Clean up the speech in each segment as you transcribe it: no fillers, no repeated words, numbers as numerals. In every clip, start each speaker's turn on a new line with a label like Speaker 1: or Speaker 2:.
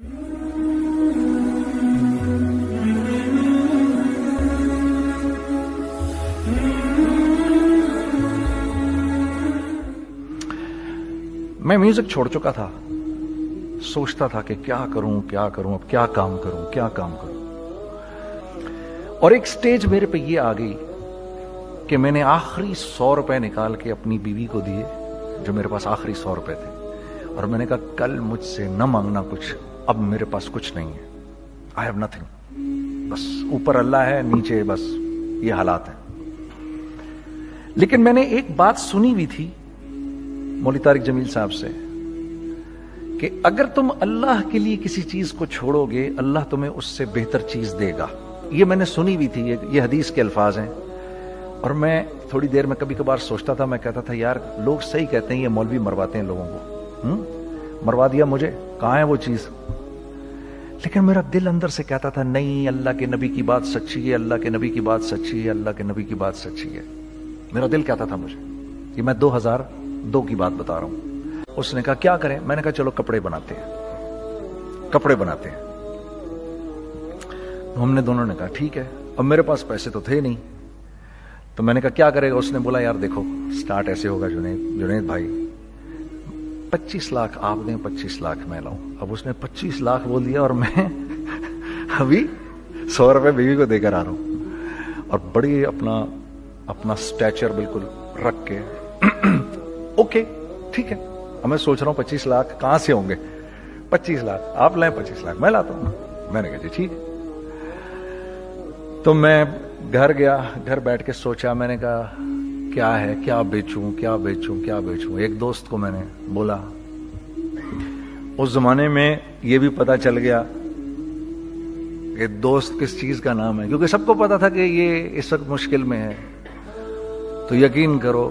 Speaker 1: میں میوزک چھوڑ چکا تھا، سوچتا تھا کہ کیا کروں اب کیا کام کروں، اور ایک سٹیج میرے پہ یہ آ گئی کہ میں نے آخری 100 روپے نکال کے اپنی بیوی کو دیے، جو میرے پاس آخری 100 روپے تھے، اور میں نے کہا کل مجھ سے نہ مانگنا کچھ، اب میرے پاس کچھ نہیں ہے، آئی ہیو نتھنگ، بس اوپر اللہ ہے، نیچے بس یہ حالات ہیں۔ لیکن میں نے ایک بات سنی ہوئی تھی مولوی طارق جمیل صاحب سے کہ اگر تم اللہ کے لیے کسی چیز کو چھوڑو گے، اللہ تمہیں اس سے بہتر چیز دے گا۔ یہ میں نے سنی ہوئی تھی، یہ حدیث کے الفاظ ہیں، اور میں تھوڑی دیر میں کبھی کبھار سوچتا تھا، میں کہتا تھا یار لوگ صحیح کہتے ہیں، یہ مولوی مرواتے ہیں لوگوں کو، مروا دیا مجھے، کہاں ہے وہ چیز؟ لیکن میرا دل اندر سے کہتا تھا نہیں، اللہ کے نبی کی بات سچی ہے، اللہ کے نبی کی بات سچی ہے، اللہ کے نبی کی بات سچی ہے، میرا دل کہتا تھا مجھے۔ یہ میں 2002 کی بات بتا رہا ہوں۔ اس نے کہا کیا کریں؟ میں نے کہا چلو کپڑے بناتے ہیں۔ ہم نے دونوں نے کہا ٹھیک ہے۔ اب میرے پاس پیسے تو تھے نہیں، تو میں نے کہا کیا کرے گا؟ اس نے بولا یار دیکھو سٹارٹ ایسے ہوگا جنید بھائی، 25 لاکھ آپ دیں، 25 لاکھ میں لاؤں۔ اب اس نے 25 لاکھ بول دیا، اور میں ابھی 100 روپے بیوی کو دے کر آ رہا ہوں، اور بڑی اپنا سٹیچر بالکل رکھ کے اوکے ٹھیک ہے۔ اب میں سوچ رہا ہوں 25 لاکھ کہاں سے ہوں گے؟ 25 لاکھ آپ لائیں، 25 لاکھ میں لاتا ہوں۔ میں نے کہا جی ٹھیک ہے۔ تو میں گھر گیا، گھر بیٹھ کے سوچا، میں نے کہا کیا ہے، کیا بیچوں۔ ایک دوست کو میں نے بولا، اس زمانے میں یہ بھی پتا چل گیا کہ دوست کس چیز کا نام ہے، کیونکہ سب کو پتا تھا کہ یہ اس وقت مشکل میں ہے۔ تو یقین کرو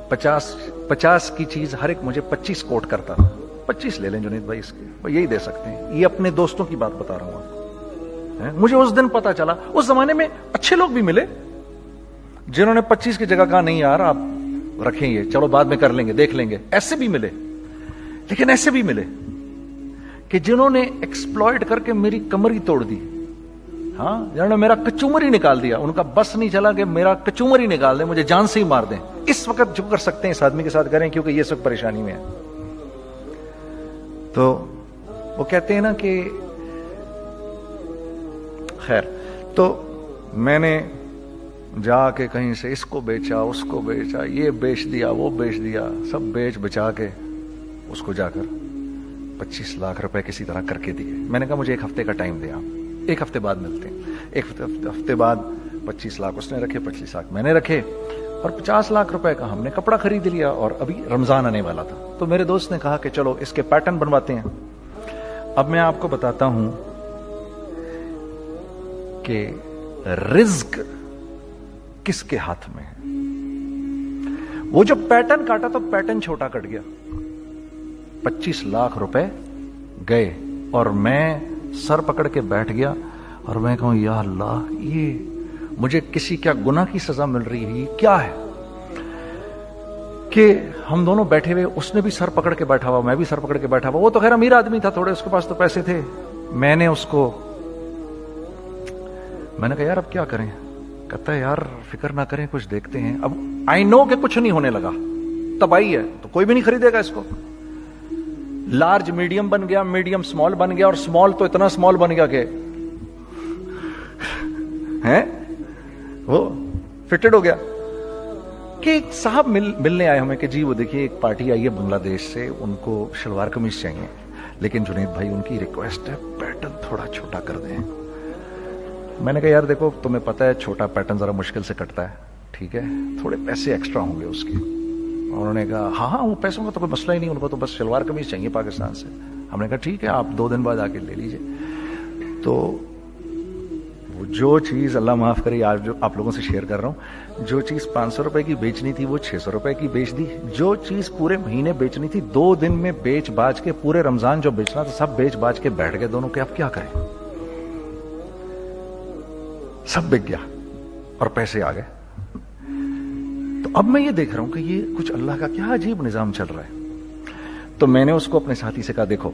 Speaker 1: 50 کی چیز ہر ایک مجھے 25 کوٹ کرتا تھا۔ 25 لے لیں جنید بھائی، اس کے یہی دے سکتے ہیں۔ یہ اپنے دوستوں کی بات بتا رہا ہوں۔ مجھے اس دن پتا چلا، اس زمانے میں اچھے لوگ بھی ملے جنہوں نے 25 کی جگہ کہا نہیں یار آپ رکھیں، یہ چلو بعد میں کر لیں گے، دیکھ لیں گے، ایسے بھی ملے۔ لیکن ایسے بھی ملے کہ جنہوں نے ایکسپلائٹ کر کے میری کمر ہی توڑ دی، ہاں، جنہوں نے میرا کچومر ہی نکال دیا۔ ان کا بس نہیں چلا کہ میرا کچومر ہی نکال دیں، مجھے جان سے ہی مار دیں۔ اس وقت جو کر سکتے ہیں اس آدمی کے ساتھ کریں، کیونکہ یہ سب پریشانی میں ہے۔ تو وہ کہتے ہیں نا کہ خیر، تو میں نے جا کے کہیں سے اس کو بیچا، اس کو بیچا، یہ بیچ دیا، وہ بیچ دیا، سب بیچ بچا کے اس کو جا کر 25 لاکھ روپے کسی طرح کر کے دیے۔ میں نے کہا مجھے 1 ہفتے کا ٹائم دے، آپ 1 ہفتے بعد ملتے ہیں۔ 1 ہفتے بعد 25 لاکھ اس نے رکھے، 25 لاکھ میں نے رکھے، اور 50 لاکھ روپے کا ہم نے کپڑا خرید لیا، اور ابھی رمضان آنے والا تھا۔ تو میرے دوست نے کہا کہ چلو اس کے پیٹرن بنواتے ہیں۔ اب میں آپ کو بتاتا ہوں کہ رزق کس کے ہاتھ میں ہے۔ وہ جو پیٹرن کاٹا تو پیٹرن چھوٹا کٹ گیا، 25 لاکھ روپے گئے، اور میں سر پکڑ کے بیٹھ گیا، اور میں کہوں یا اللہ، یہ مجھے کسی کیا گناہ کی سزا مل رہی ہے، یہ کیا ہے کہ ہم دونوں بیٹھے ہوئے، اس نے بھی سر پکڑ کے بیٹھا ہوا، میں بھی سر پکڑ کے بیٹھا ہوا۔ وہ تو خیر امیر آدمی تھا تھوڑے، اس کے پاس تو پیسے تھے۔ میں نے اس کو، میں نے کہا یار اب کیا کریں؟ کہتا ہے یار فکر نہ کریں، کچھ دیکھتے ہیں۔ اب آئی نو کہ کچھ نہیں ہونے لگا، تباہی ہے، تو کوئی بھی نہیں خریدے گا اس کو۔ لارج میڈیم بن گیا، میڈیم سمال بن گیا، اور سمال تو اتنا سمال بن گیا کہ وہ فٹڈ ہو گیا۔ کہ ایک صاحب ملنے آئے ہمیں کہ جی وہ دیکھیے ایک پارٹی آئی ہے بنگلہ دیش سے، ان کو شلوار قمیض چاہیے، لیکن جنید بھائی ان کی ریکویسٹ ہے پیٹرن تھوڑا چھوٹا کر دیں۔ میں نے کہا یار دیکھو تمہیں پتا ہے چھوٹا پیٹرن ذرا مشکل سے کٹتا ہے، ٹھیک ہے، تھوڑے پیسے ایکسٹرا ہوں گے اس کے۔ انہوں نے کہا ہاں وہ پیسوں کا تو کوئی مسئلہ ہی نہیں، ان کو تو بس شلوار قمیض چاہیے پاکستان سے۔ ہم نے کہا ٹھیک ہے آپ 2 دن بعد آ کے لے لیجئے۔ تو وہ جو چیز، اللہ معاف کرے آج جو آپ لوگوں سے شیئر کر رہا ہوں، جو چیز 500 روپے کی بیچنی تھی وہ 600 روپے کی بیچ دی، جو چیز پورے مہینے بیچنی تھی 2 دن میں بیچ باج کے، پورے رمضان جو بیچنا تھا سب بیچ باج کے بیٹھ گئے دونوں، کہ اب کیا کریں، سب بک گیا اور پیسے آ گئے۔ تو اب میں یہ دیکھ رہا ہوں کہ یہ کچھ اللہ کا کیا عجیب نظام چل رہا ہے۔ تو میں نے اس کو اپنے ساتھی سے کہا دیکھو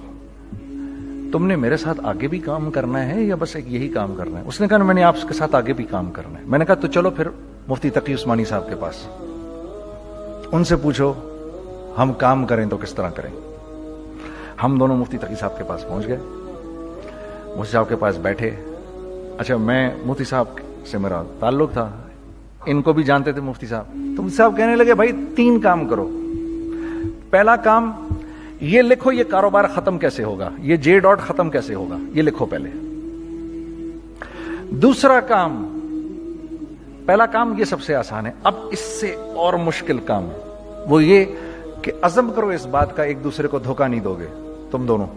Speaker 1: تم نے میرے ساتھ آگے بھی کام کرنا ہے یا بس ایک یہی کام کرنا ہے؟ اس نے کہا میں نے آپ کے ساتھ آگے بھی کام کرنا ہے. میں نے کہا تو چلو پھر مفتی تقی عثمانی صاحب کے پاس، ان سے پوچھو ہم کام کریں تو کس طرح کریں. ہم دونوں مفتی تقی صاحب کے پاس پہنچ گئے، مفتی صاحب کے پاس بیٹھے. اچھا میں مفتی صاحب سے میرا تعلق تھا، ان کو بھی جانتے تھے مفتی صاحب. تو مفتی صاحب کہنے لگے بھائی 3 کام کرو. پہلا کام یہ لکھو یہ کاروبار ختم کیسے ہوگا، یہ جے ڈاٹ ختم کیسے ہوگا، یہ لکھو پہلے. دوسرا کام، پہلا کام یہ سب سے آسان ہے، اب اس سے اور مشکل کام ہے وہ یہ کہ عزم کرو اس بات کا ایک دوسرے کو دھوکہ نہیں دو گے تم دونوں،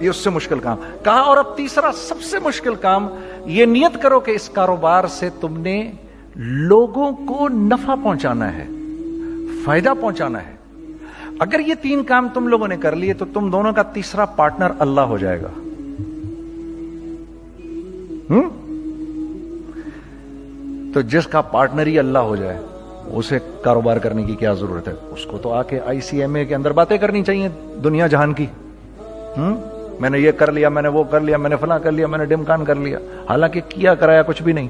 Speaker 1: یہ اس سے مشکل کام کہا. اور اب تیسرا سب سے مشکل کام، یہ نیت کرو کہ اس کاروبار سے تم نے لوگوں کو نفع پہنچانا ہے، فائدہ پہنچانا ہے. اگر یہ 3 کام تم لوگوں نے کر لیے تو تم دونوں کا تیسرا پارٹنر اللہ ہو جائے گا. تو جس کا پارٹنر ہی اللہ ہو جائے اسے کاروبار کرنے کی کیا ضرورت ہے؟ اس کو تو آ کے ICMA کے اندر باتیں کرنی چاہیے دنیا جہان کی. میں نے یہ کر لیا، میں نے وہ کر لیا، میں نے فلاں کر لیا، میں نے ڈمکان کر لیا، حالانکہ کیا کرایا کچھ بھی نہیں.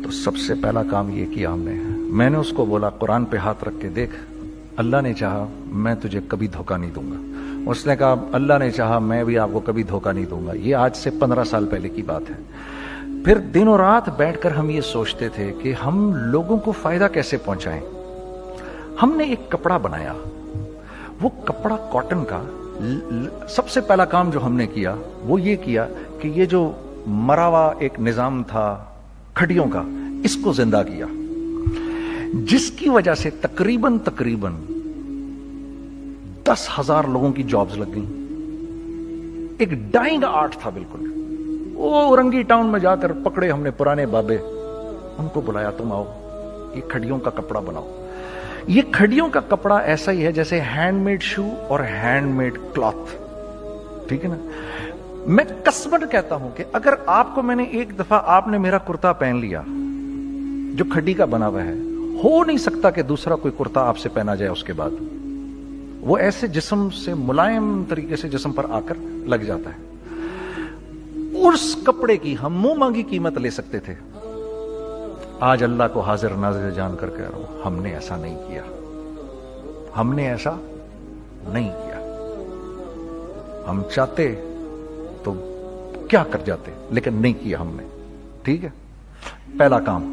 Speaker 1: تو سب سے پہلا کام یہ کیا ہم نے. میں نے اس کو بولا قرآن پہ ہاتھ رکھ کے دیکھ، اللہ نے چاہا میں تجھے کبھی دھوکہ نہیں دوں گا. اس نے کہا اللہ نے چاہا میں بھی آپ کو کبھی دھوکہ نہیں دوں گا. یہ آج سے 15 سال پہلے کی بات ہے. پھر دن و رات بیٹھ کر ہم یہ سوچتے تھے کہ ہم لوگوں کو فائدہ کیسے پہنچائیں. ہم نے ایک کپڑا بنایا، وہ کپڑا کاٹن کا. سب سے پہلا کام جو ہم نے کیا وہ یہ کیا کہ یہ جو مرا ہوا ایک نظام تھا کھڑیوں کا، اس کو زندہ کیا، جس کی وجہ سے تقریباً 10,000 لوگوں کی جابز لگ گئیں. ایک ڈائنگ آرٹ تھا بالکل. وہ اورنگی ٹاؤن میں جا کر پکڑے ہم نے پرانے بابے، ان کو بلایا تم آؤ یہ کھڑیوں کا کپڑا بناؤ. یہ کھڑیوں کا کپڑا ایسا ہی ہے جیسے ہینڈ میڈ شو اور ہینڈ میڈ کلاتھ. ٹھیک ہے نا؟ میں قسمن کہتا ہوں کہ اگر آپ کو میں نے ایک دفعہ آپ نے میرا کرتا پہن لیا جو کھڑی کا بنا ہوا ہے، ہو نہیں سکتا کہ دوسرا کوئی کرتا آپ سے پہنا جائے اس کے بعد. وہ ایسے جسم سے ملائم طریقے سے جسم پر آ کر لگ جاتا ہے. اس کپڑے کی ہم منہ مانگی قیمت لے سکتے تھے. آج اللہ کو حاضر ناظر جان کر کہہ رہا ہوں، ہم نے ایسا نہیں کیا. ہم نے ایسا نہیں کیا. ہم چاہتے تو کیا کر جاتے، لیکن نہیں کیا ہم نے. ٹھیک ہے؟ پہلا کام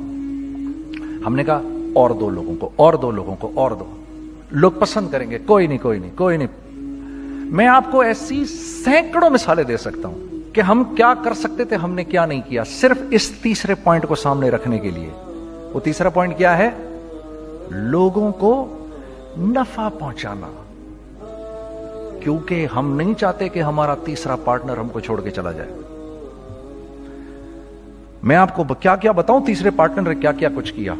Speaker 1: ہم نے کہا اور 2 لوگوں کو، اور 2 لوگوں کو، اور 2 لوگ پسند کریں گے. کوئی نہیں کوئی نہیں کوئی نہیں. میں آپ کو ایسی سینکڑوں مثالیں دے سکتا ہوں کہ ہم کیا کر سکتے تھے، ہم نے کیا نہیں کیا، صرف اس تیسرے پوائنٹ کو سامنے رکھنے کے لیے. وہ تیسرا پوائنٹ کیا ہے؟ لوگوں کو نفع پہنچانا. کیونکہ ہم نہیں چاہتے کہ ہمارا تیسرا پارٹنر ہم کو چھوڑ کے چلا جائے. میں آپ کو کیا کیا بتاؤں تیسرے پارٹنر نے کیا کیا کچھ کیا.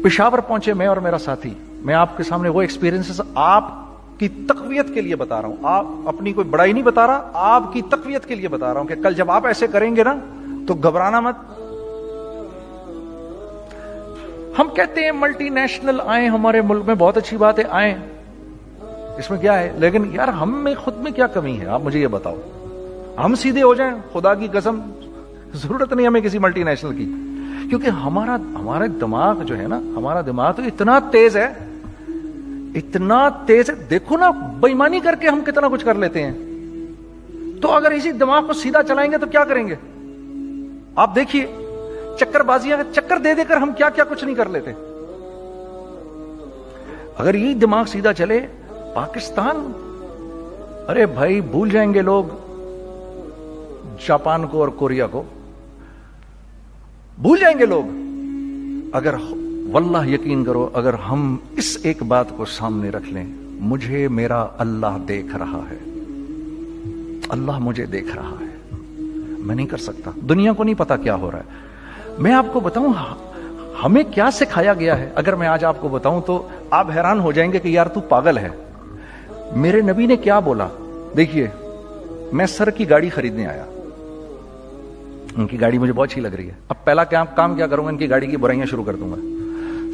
Speaker 1: پشاور پہنچے میں اور میرا ساتھی. میں آپ کے سامنے وہ ایکسپیرینسز آپ کی تقویت کے لیے بتا رہا ہوں. آپ اپنی کوئی بڑائی نہیں بتا رہا، آپ کی تقویت کے لیے بتا رہا ہوں کہ کل جب آپ ایسے کریں گے نا تو گھبرانا مت. ہم کہتے ہیں ملٹی نیشنل آئیں ہمارے ملک میں، بہت اچھی بات ہے، آئیں، اس میں کیا ہے، لیکن یار ہم میں خود میں کیا کمی ہے آپ مجھے یہ بتاؤ. ہم سیدھے ہو جائیں، خدا کی قسم ضرورت نہیں ہمیں کسی ملٹی نیشنل کی. کیونکہ ہمارا دماغ جو ہے نا، ہمارا دماغ تو اتنا تیز ہے، اتنا تیز ہے. دیکھو نا بے ایمانی کر کے ہم کتنا کچھ کر لیتے ہیں. تو اگر اسی دماغ کو سیدھا چلائیں گے تو کیا کریں گے آپ دیکھیے. چکر بازیاں چکر دے دے کر ہم کیا کیا کچھ نہیں کر لیتے. اگر یہی دماغ سیدھا چلے، پاکستان، ارے بھائی بھول جائیں گے لوگ جاپان کو اور کوریا کو، بھول جائیں گے لوگ. اگر واللہ یقین کرو، اگر ہم اس ایک بات کو سامنے رکھ لیں، مجھے میرا اللہ دیکھ رہا ہے، اللہ مجھے دیکھ رہا ہے، میں نہیں کر سکتا. دنیا کو نہیں پتا کیا ہو رہا ہے. میں آپ کو بتاؤں ہمیں کیا سکھایا گیا ہے. اگر میں آج آپ کو بتاؤں تو آپ حیران ہو جائیں گے کہ یار تو پاگل ہے. میرے نبی نے کیا بولا؟ دیکھیے، میں سر کی گاڑی خریدنے آیا، ان کی گاڑی مجھے بہت اچھی لگ رہی ہے. اب پہلا کام کیا کروں گا، ان کی گاڑی کی برائیاں شروع کر دوں گا.